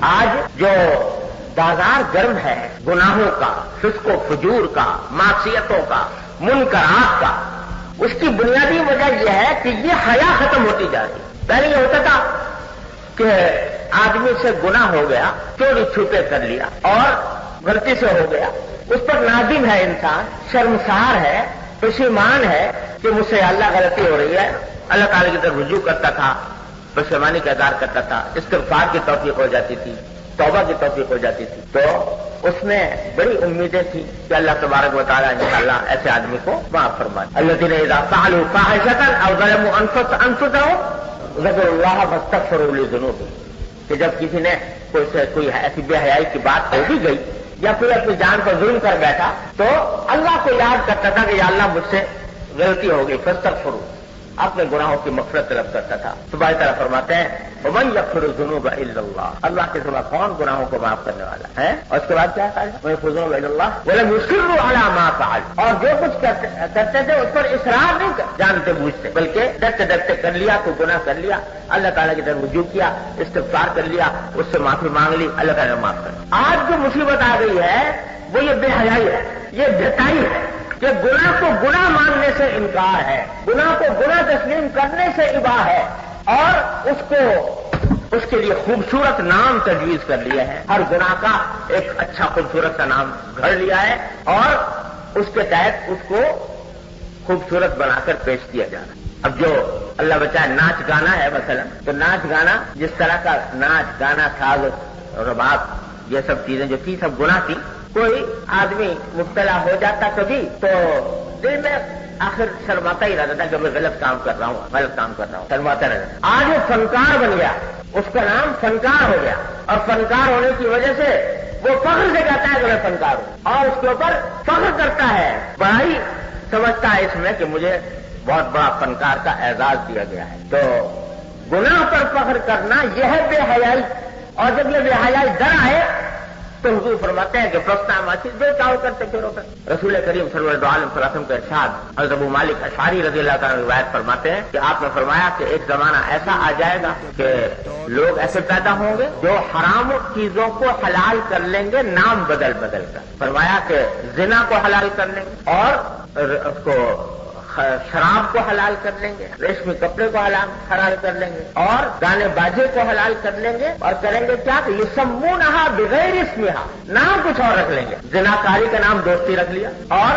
آج جو بازار گرم ہے گناہوں کا، فسق و فجور کا، معصیتوں کا، منکرات کا، اس کی بنیادی وجہ یہ ہے کہ یہ حیا ختم ہوتی جا رہی ہے۔ پہلے یہ ہوتا تھا کہ آدمی سے گناہ ہو گیا، چوری چھپے کر لیا اور غلطی سے ہو گیا، اس پر نادم ہے انسان، شرمسار ہے، پشیمان ہے کہ مجھ سے اللہ غلطی ہو رہی ہے، اللہ تعالی کی طرف رجوع کرتا تھا، پشیمانی کا اظہار کرتا تھا، استغفار کی توفیق ہو جاتی تھی، توبہ کی توفیق ہو جاتی تھی، تو اس میں بڑی امیدیں تھیں کہ اللہ تبارک و تعالیٰ انشاءاللہ ایسے آدمی کو معاف فرمائے۔ الذین اذا فعلوا فاحشۃ او ظلموا انفسهم ذکروا اللہ فاستغفروا لذنوبہم، کہ جب کسی نے کوئی ایسی بے حیائی کی بات ہو بھی گئی یا پھر اپنی جان پر ظلم کر بیٹھا تو اللہ کو یاد کرتا تھا کہ یا اللہ مجھ سے غلطی ہو گئی، فاستغفروا، اپنے گناہوں کی مغفرت طلب کرتا تھا۔ تو باری طرح فرماتے ہیں ومن یغفر الذنوب الا اللہ، اللہ کے سوا کون گناہوں کو معاف کرنے والا ہے؟ اور اس کے بعد کیا کہا؟ وَيَغْفِرُ الذُّنُوبَ إِلَّا اللَّهُ وَلَمْ يُصِرُّوا عَلَىٰ مَا فَعَلُوا، اور جو کچھ کرتے تھے اس پر اصرار نہیں جانتے بوجھتے، بلکہ ڈرتے ڈرتے کر لیا، کوئی گناہ کر لیا، اللہ تعالیٰ کی طرف رجوع کیا، استغفار کر لیا، اس سے معافی مانگ لی، اللہ تعالیٰ نے معاف کر دیا۔ آج جو مصیبت آ گئی ہے وہ یہ بے حیائی ہے، یہ بھٹائی ہے کہ گناہ کو گناہ ماننے سے انکار ہے، گناہ کو گناہ تسلیم کرنے سے اباح ہے، اور اس کے لیے خوبصورت نام تجویز کر لیے ہیں، ہر گناہ کا ایک اچھا خوبصورت سا نام گھڑ لیا ہے اور اس کے تحت اس کو خوبصورت بنا کر پیش کیا جا رہا ہے۔ اب جو اللہ بچائے ناچ گانا ہے مثلا، تو ناچ گانا جس طرح کا ناچ گانا ساز رباب یہ سب چیزیں جو تھی سب گناہ تھی، کوئی آدمی مبتلا ہو جاتا کبھی تو دل میں آخر شرماتا ہی رہتا تھا کہ میں غلط کام کر رہا ہوں، شرماتا رہتا۔ آج وہ فنکار بن گیا، اس کا نام فنکار ہو گیا، اور فنکار ہونے کی وجہ سے وہ فخر سے کہتا ہے کہ میں فنکار ہوں، اور اس کے اوپر فخر کرتا ہے، بڑائی سمجھتا ہے اس میں کہ مجھے بہت بڑا فنکار کا اعزاز دیا گیا ہے۔ تو گناہ پر فخر کرنا یہ ہے بے حیائی، اور جب یہ بے حیائی در آئے تو حضور فرماتے ہیں کہ فسنا ماچی جو چاہو کرتے پھرو کر۔ رسول کریم صلی اللہ علیہ وسلم کے ارشاد حضرت ابو مالک اشعری رضی اللہ تعالیٰ روایت فرماتے ہیں کہ آپ نے فرمایا کہ ایک زمانہ ایسا آ جائے گا کہ لوگ ایسے پیدا ہوں گے جو حرام چیزوں کو حلال کر لیں گے نام بدل بدل کر۔ فرمایا کہ زنا کو حلال کر لیں گے اور اس کو شراب کو حلال کر لیں گے، ریشمی کپڑے کو حلال کر لیں گے، اور گانے باجے کو حلال کر لیں گے، اور کریں گے کیا کہ یسمونہا بغیر اسمہا، نام کچھ اور رکھ لیں گے۔ زناکاری کا نام دوستی رکھ لیا، اور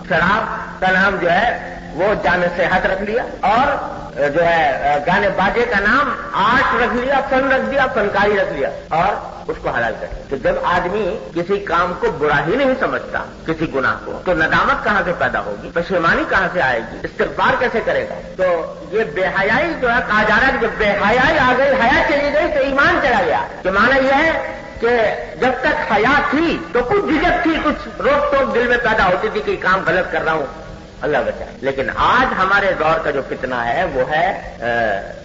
شراب کا نام جو ہے وہ جام صحت رکھ لیا، اور جو ہے گانے باجے کا نام آرٹ رکھ لیا، فن رکھ دیا، فنکاری رکھ لیا، اور اس کو حلال کر دیا۔ تو جب آدمی کسی کام کو برا ہی نہیں سمجھتا، کسی گناہ کو، تو ندامت کہاں سے پیدا ہوگی، پشیمانی کہاں سے آئے گی، استغفار کیسے کرے گا؟ تو یہ بے حیائی جو ہے کہا جا رہا ہے کہ جب بے حیائی آ گئی، حیا چلی گئی تو ایمان چلا گیا، کہ معنی یہ ہے کہ جب تک حیا تھی تو کچھ جھجک تھی، کچھ روک ٹوک دل میں پیدا ہوتی تھی کہ کام غلط کر رہا ہوں، اللہ بچائے۔ لیکن آج ہمارے دور کا جو فتنہ ہے وہ ہے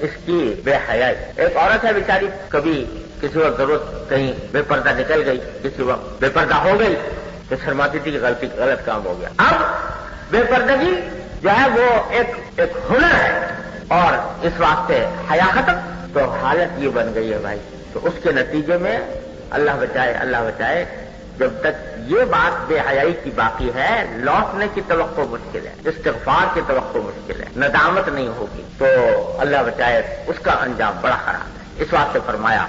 اس کی بے حیائی۔ ایک عورت ہے بیچاری، کبھی کسی وقت ضرورت کہیں بے پردہ نکل گئی، کسی وقت بے پردہ ہو گئی تو شرماتی تھی کہ غلط کام ہو گیا۔ اب بے پردگی جو ہے وہ ایک ہنر ہے، اور اس واسطے حیا ختم، تو حالت یہ بن گئی ہے بھائی۔ تو اس کے نتیجے میں اللہ بچائے جب تک یہ بات بے حیائی کی باقی ہے، لوٹنے کی توقع مشکل ہے، استغفار کی توقع مشکل ہے، ندامت نہیں ہوگی، تو اللہ بچائے اس کا انجام بڑا خراب ہے۔ اس واسطے فرمایا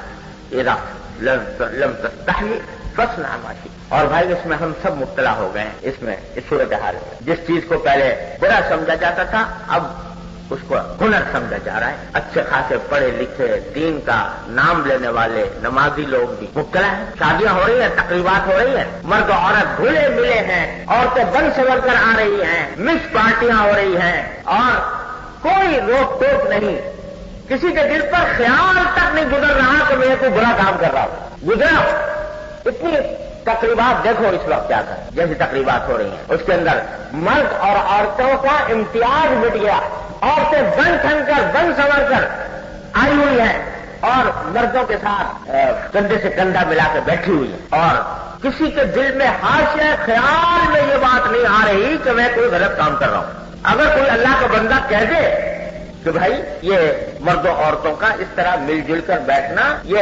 اذا لم تستحی فاصنع ما شئت۔ اور بھائی اس میں ہم سب مبتلا ہو گئے ہیں، اس میں اس صورتحال میں جس چیز کو پہلے برا سمجھا جاتا تھا اب اس کو ہنر سمجھا جا رہا ہے۔ اچھے خاصے پڑھے لکھے دین کا نام لینے والے نمازی لوگ بھی مبتلا ہیں، شادیاں ہو رہی ہیں، تقریبات ہو رہی ہیں، مرد و عورت گھلے ملے ہیں، عورتیں بن سنور کر آ رہی ہیں، مکس پارٹیاں ہو رہی ہیں، اور کوئی روک ٹوک نہیں، کسی کے دل پر خیال تک نہیں گزر رہا کہ میں کوئی برا کام کر رہا ہوں، گزرا۔ اتنی تقریبات دیکھو اس وقت کیا کر جیسی تقریبات ہو رہی ہیں، اس کے اندر مرد اور عورتوں کا امتیاز مٹ گیا، عورتیں بن ٹھن کر بن سنور کر آئی ہوئی ہیں، اور مردوں کے ساتھ کندھے سے کندھا ملا کے بیٹھی ہوئی ہیں، اور کسی کے دل میں حاشیہ خیال میں یہ بات نہیں آ رہی کہ میں کوئی غلط کام کر رہا ہوں۔ اگر کوئی اللہ کا بندہ کہہ دے کہ بھائی یہ مردوں عورتوں کا اس طرح مل جل کر بیٹھنا یہ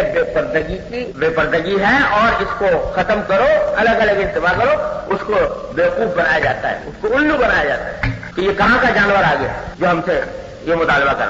بے پردگی ہے اور اس کو ختم کرو، الگ الگ اجتماع کرو، اس کو بیوقوف بنایا جاتا ہے، اس کو الو بنایا جاتا ہے کہ یہ کہاں کا جانور آ گیا جو ہم سے یہ مطالبہ کر رہا ہے۔